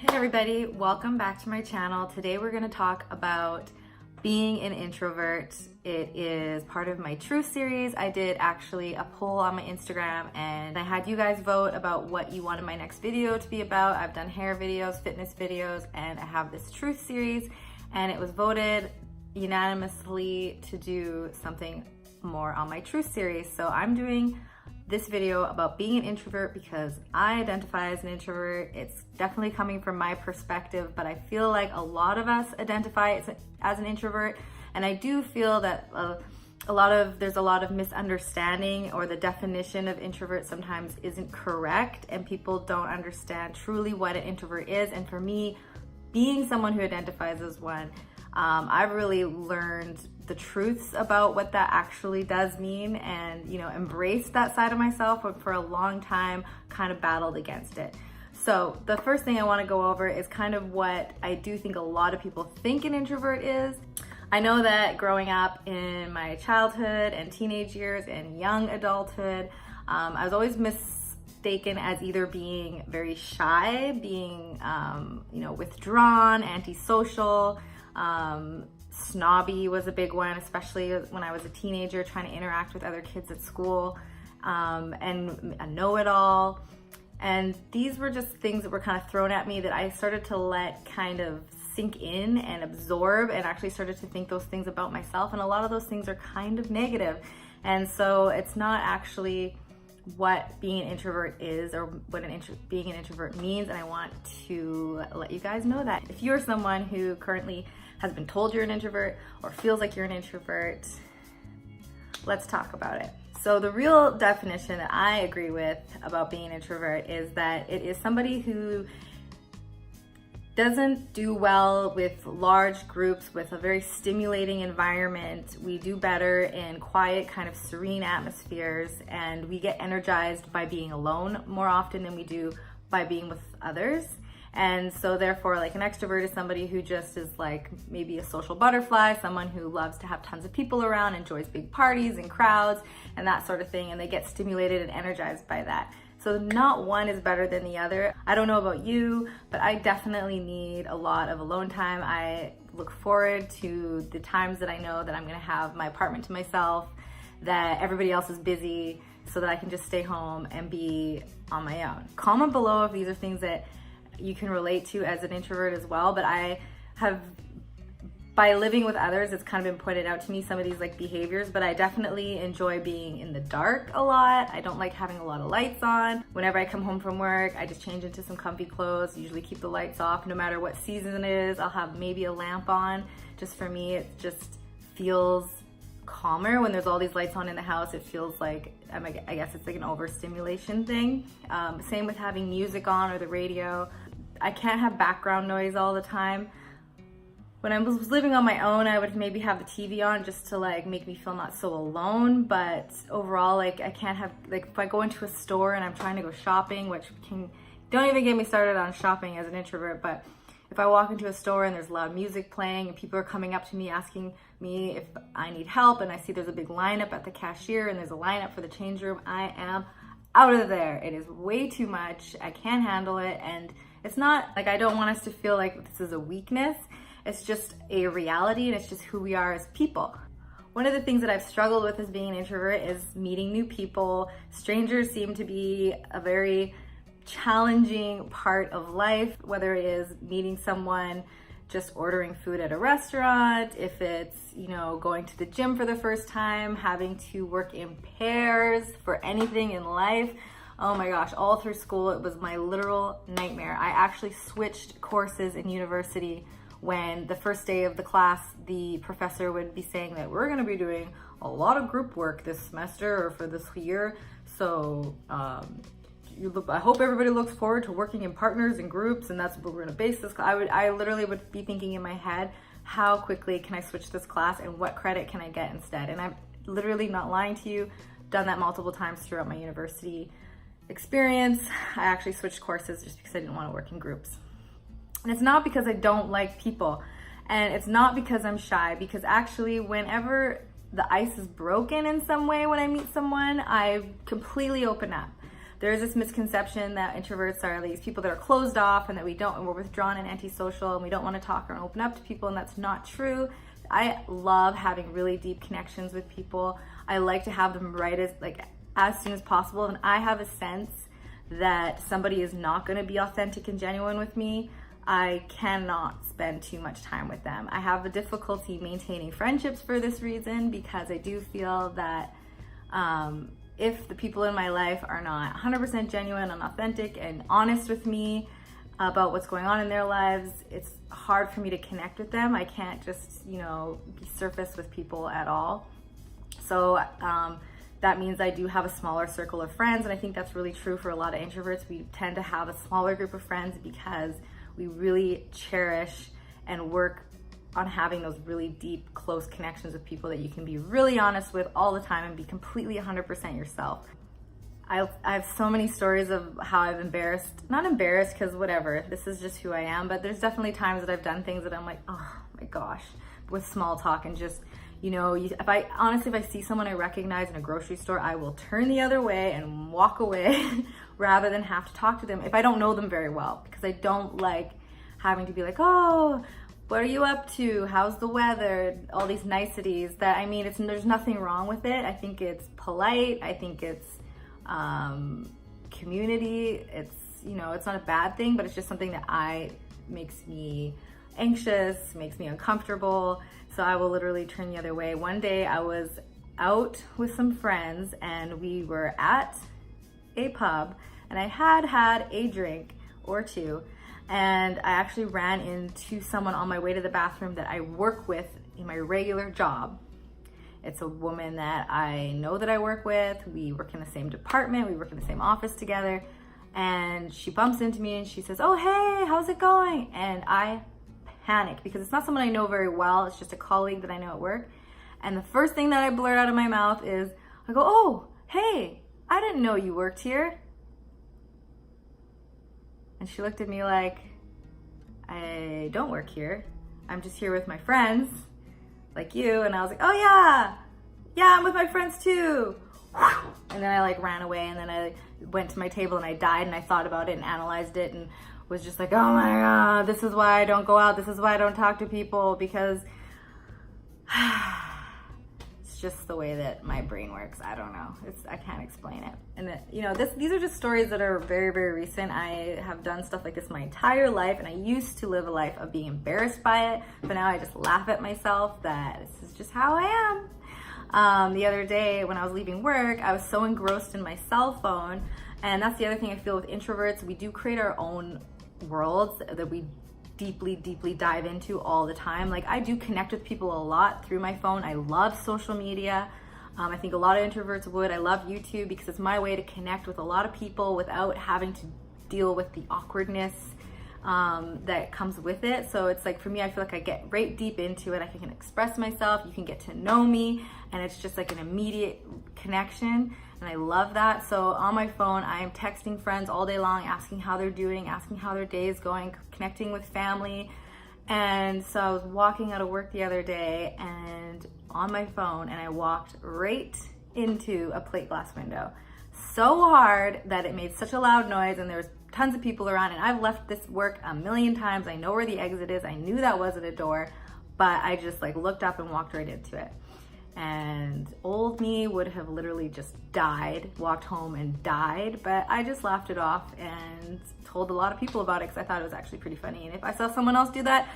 Hey everybody, welcome back to my channel. Today we're going to talk about being an introvert. It is part of my Truth series. I did actually a poll on my Instagram and I had you guys vote about what you wanted my next video to be about. I've done hair videos, fitness videos, and I have this Truth series, and it was voted unanimously to do something more on my Truth series. So I'm doing this video about being an introvert because I identify as an introvert. It's definitely coming from my perspective, but I feel like a lot of us identify as an introvert, and I do feel that there's a lot of misunderstanding, or the definition of introvert sometimes isn't correct, and people don't understand truly what an introvert is. And for me, being someone who identifies as one, I've really learned the truths about what that actually does mean, and embraced that side of myself, but for a long time kind of battled against it. So the first thing I want to go over is kind of what I do think a lot of people think an introvert is. I know that growing up in my childhood and teenage years and young adulthood, I was always mistaken as either being very shy, being withdrawn, antisocial. Snobby was a big one, especially when I was a teenager trying to interact with other kids at school, and a know-it-all. And these were just things that were kind of thrown at me that I started to let kind of sink in and absorb, and actually started to think those things about myself. And a lot of those things are kind of negative. And so it's not actually what being an introvert is, or what being an introvert means. And I want to let you guys know that. If you're someone who currently has been told you're an introvert or feels like you're an introvert, let's talk about it. So the real definition that I agree with about being an introvert is that it is somebody who doesn't do well with large groups, with a very stimulating environment. We do better in quiet, kind of serene atmospheres, and we get energized by being alone more often than we do by being with others. And so therefore, like, an extrovert is somebody who just is like maybe a social butterfly, someone who loves to have tons of people around, enjoys big parties and crowds and that sort of thing, and they get stimulated and energized by that. So not one is better than the other. I don't know about you, but I definitely need a lot of alone time. I look forward to the times that I know that I'm gonna have my apartment to myself, that everybody else is busy, so that I can just stay home and be on my own. Comment below if these are things that you can relate to as an introvert as well. But I have, by living with others, it's kind of been pointed out to me, some of these like behaviors, but I definitely enjoy being in the dark a lot. I don't like having a lot of lights on. Whenever I come home from work, I just change into some comfy clothes, usually keep the lights off. No matter what season it is, I'll have maybe a lamp on. Just for me, it just feels calmer when there's all these lights on in the house. It feels like, I guess it's like an overstimulation thing. Same with having music on or the radio. I can't have background noise all the time. When I was living on my own, I would maybe have the TV on just to like make me feel not so alone. But overall, like, I can't have, like, if I go into a store and I'm trying to go shopping, don't even get me started on shopping as an introvert, but if I walk into a store and there's loud music playing and people are coming up to me asking me if I need help, and I see there's a big lineup at the cashier and there's a lineup for the change room, I am out of there. It is way too much. I can't handle it. And it's not like, I don't want us to feel like this is a weakness. It's just a reality, and it's just who we are as people. One of the things that I've struggled with as being an introvert is meeting new people. Strangers seem to be a very challenging part of life, whether it is meeting someone, just ordering food at a restaurant, if it's, going to the gym for the first time, having to work in pairs for anything in life. Oh my gosh, all through school, it was my literal nightmare. I actually switched courses in university when the first day of the class, the professor would be saying that we're gonna be doing a lot of group work this semester or for this year. So I hope everybody looks forward to working in partners and groups, and that's what we're gonna base this. I literally would be thinking in my head, how quickly can I switch this class and what credit can I get instead? And I'm literally not lying to you, done that multiple times throughout my university experience. I actually switched courses just because I didn't want to work in groups. And it's not because I don't like people, and it's not because I'm shy, because actually whenever the ice is broken in some way when I meet someone, I completely open up. there's this misconception that introverts are these people that are closed off and that we're withdrawn and antisocial and we don't want to talk or open up to people, and that's not true. I love having really deep connections with people. I like to have them as soon as possible, and I have a sense that somebody is not going to be authentic and genuine with me, I cannot spend too much time with them. I have a difficulty maintaining friendships for this reason, because I do feel that if the people in my life are not 100% genuine and authentic and honest with me about what's going on in their lives, it's hard for me to connect with them. I can't just, be surface with people at all. So that means I do have a smaller circle of friends, and I think that's really true for a lot of introverts. We tend to have a smaller group of friends because we really cherish and work on having those really deep, close connections with people that you can be really honest with all the time and be completely 100% yourself. I have so many stories of how I've not embarrassed because whatever, this is just who I am, but there's definitely times that I've done things that I'm like, oh my gosh, with small talk and just, if I see someone I recognize in a grocery store, I will turn the other way and walk away rather than have to talk to them if I don't know them very well, because I don't like having to be like, oh, what are you up to? How's the weather? All these niceties there's nothing wrong with it. I think it's polite. I think it's community. It's, it's not a bad thing, but it's just something that makes me anxious, makes me uncomfortable. So I will literally turn the other way. One day I was out with some friends and we were at a pub, and I had a drink or two, and I actually ran into someone on my way to the bathroom that I work with in my regular job. It's a woman that I know that I work with. We work in the same department. We work in the same office together. And she bumps into me and she says, oh, hey, how's it going? And I panic because it's not someone I know very well. It's just a colleague that I know at work. And the first thing that I blurt out of my mouth is, I go, oh, hey, I didn't know you worked here. And she looked at me like, I don't work here. I'm just here with my friends, like you. And I was like, oh yeah, I'm with my friends too. And then I ran away, and then I went to my table and I died, and I thought about it and analyzed it and was just like, oh my God, this is why I don't go out. This is why I don't talk to people, because it's just the way that my brain works. I don't know. I can't explain it. And these are just stories that are very, very recent. I have done stuff like this my entire life, and I used to live a life of being embarrassed by it, but now I just laugh at myself that this is just how I am. The other day when I was leaving work, I was so engrossed in my cell phone, and that's the other thing I feel with introverts. We do create our own worlds that we deeply, deeply dive into all the time. I do connect with people a lot through my phone. I love social media. I think a lot of introverts would. I love YouTube because it's my way to connect with a lot of people without having to deal with the awkwardness that comes with it. So it's for me, I feel like I get right deep into it. I can express myself. You can get to know me, and it's just an immediate connection. And I love that. So on my phone, I am texting friends all day long, asking how they're doing, asking how their day is going, connecting with family. And so I was walking out of work the other day and on my phone, and I walked right into a plate glass window so hard that it made such a loud noise, and there was tons of people around, and I've left this work a million times. I know where the exit is. I knew that wasn't a door, but I just looked up and walked right into it. And old me would have literally just died, walked home and died, but I just laughed it off and told a lot of people about it because I thought it was actually pretty funny. And if I saw someone else do that,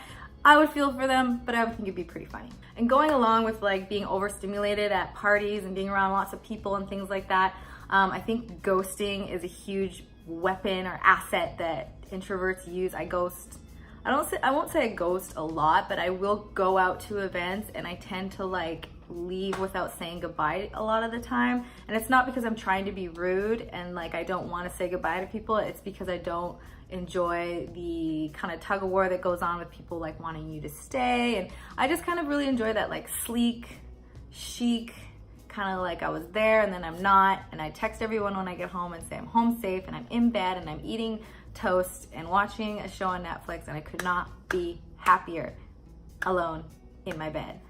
I would feel for them, but I would think it'd be pretty funny. And going along with being overstimulated at parties and being around lots of people and things like that, I think ghosting is a huge weapon or asset that introverts use. I won't say I ghost a lot, but I will go out to events and I tend to leave without saying goodbye a lot of the time. And it's not because I'm trying to be rude and I don't want to say goodbye to people. It's because I don't enjoy the kind of tug of war that goes on with people wanting you to stay. And I just kind of really enjoy that sleek, chic, kind of I was there and then I'm not. And I text everyone when I get home and say I'm home safe and I'm in bed and I'm eating toast and watching a show on Netflix, and I could not be happier alone in my bed.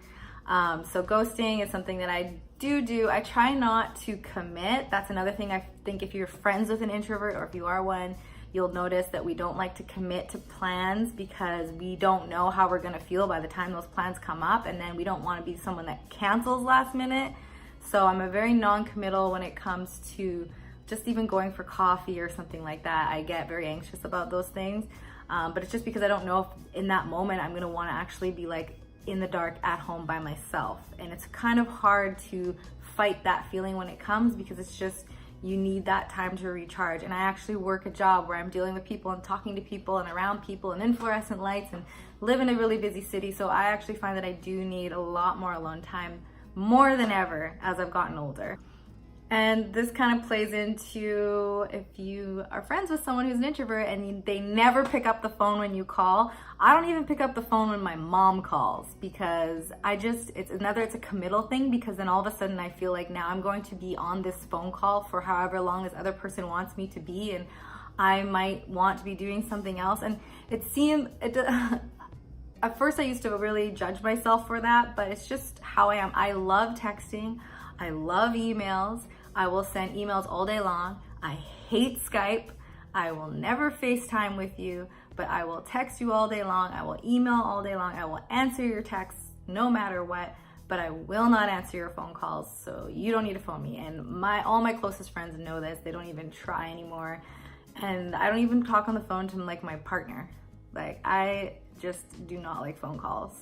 So ghosting is something that I I try not to commit. That's another thing. I think if you're friends with an introvert, or if you are one, you'll notice that we don't like to commit to plans because we don't know how we're gonna feel by the time those plans come up, and then we don't wanna be someone that cancels last minute. So I'm a very non-committal when it comes to just even going for coffee or something like that. I get very anxious about those things, but it's just because I don't know if in that moment I'm gonna wanna actually be like in the dark at home by myself. And it's kind of hard to fight that feeling when it comes, because it's just, you need that time to recharge. And I actually work a job where I'm dealing with people and talking to people and around people and in fluorescent lights and live in a really busy city. So I actually find that I do need a lot more alone time, more than ever as I've gotten older. And this kind of plays into if you are friends with someone who's an introvert and they never pick up the phone when you call. I don't even pick up the phone when my mom calls, because it's a committal thing, because then all of a sudden I feel like now I'm going to be on this phone call for however long this other person wants me to be, and I might want to be doing something else. And at first I used to really judge myself for that, but it's just how I am. I love texting. I love emails. I will send emails all day long. I hate Skype. I will never FaceTime with you, but I will text you all day long. I will email all day long. I will answer your texts no matter what, but I will not answer your phone calls, so you don't need to phone me. And all my closest friends know this. They don't even try anymore. And I don't even talk on the phone to like my partner. Like, I just do not like phone calls.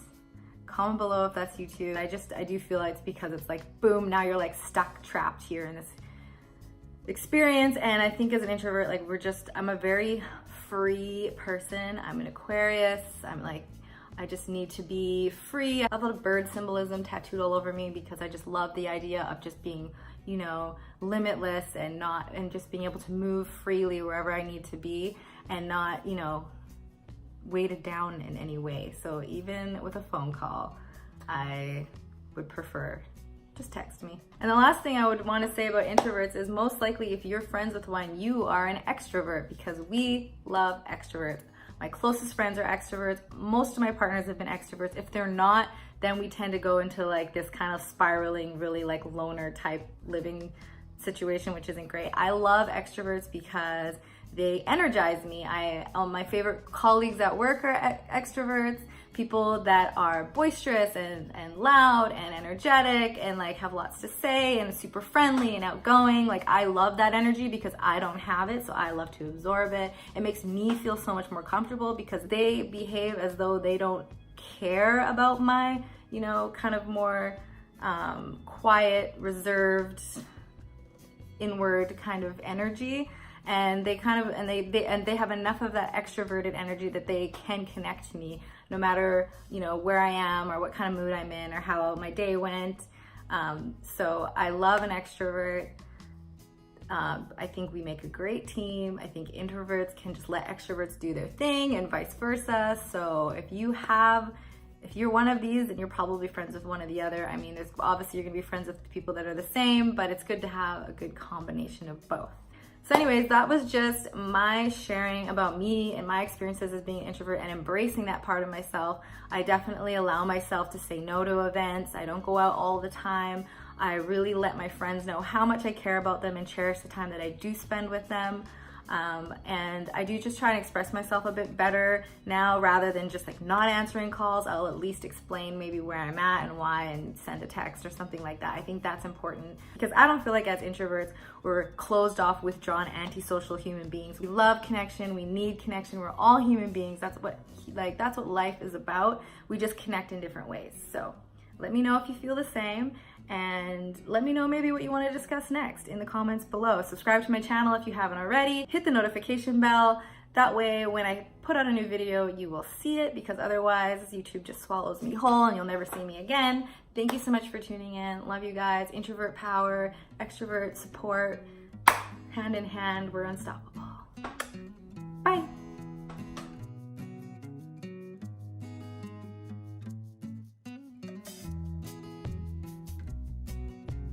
Comment below if that's you too. I do feel like it's because it's like, boom, now you're like stuck, trapped here in this experience. And I think as an introvert, like I'm a very free person. I'm an Aquarius. I just need to be free. I have a little bird symbolism tattooed all over me because I just love the idea of just being, limitless and just being able to move freely wherever I need to be, and not, weighted down in any way. So even with a phone call, I would prefer just text me. And the last thing I would want to say about introverts is, most likely if you're friends with one, you are an extrovert, because we love extroverts. My closest friends are extroverts. Most of my partners have been extroverts. If they're not, then we tend to go into like this kind of spiraling, really like loner type living situation, which isn't great. I love extroverts because they energize me. My favorite colleagues at work are extroverts, people that are boisterous and loud and energetic and like have lots to say and super friendly and outgoing. Like, I love that energy because I don't have it, so I love to absorb it. It makes me feel so much more comfortable because they behave as though they don't care about my, kind of more quiet, reserved, inward kind of energy. And they have enough of that extroverted energy that they can connect to me no matter, where I am or what kind of mood I'm in or how my day went. So I love an extrovert. I think we make a great team. I think introverts can just let extroverts do their thing and vice versa. So if you're one of these, then you're probably friends with one or the other. I mean, there's obviously you're gonna be friends with people that are the same, but it's good to have a good combination of both. So anyways, that was just my sharing about me and my experiences as being an introvert and embracing that part of myself. I definitely allow myself to say no to events. I don't go out all the time. I really let my friends know how much I care about them and cherish the time that I do spend with them. And I do just try and express myself a bit better now, rather than just like not answering calls. I'll at least explain maybe where I'm at and why, and send a text or something like that. I think that's important because I don't feel like as introverts we're closed off, withdrawn, antisocial human beings. We love connection. We need connection. We're all human beings. That's what life is about. We just connect in different ways. So let me know if you feel the same, and let me know maybe what you want to discuss next in the comments below. Subscribe to my channel if you haven't already. Hit the notification bell. That way when I put out a new video, you will see it, because otherwise YouTube just swallows me whole and you'll never see me again. Thank you so much for tuning in. Love you guys. Introvert power, extrovert support, hand in hand, we're unstoppable.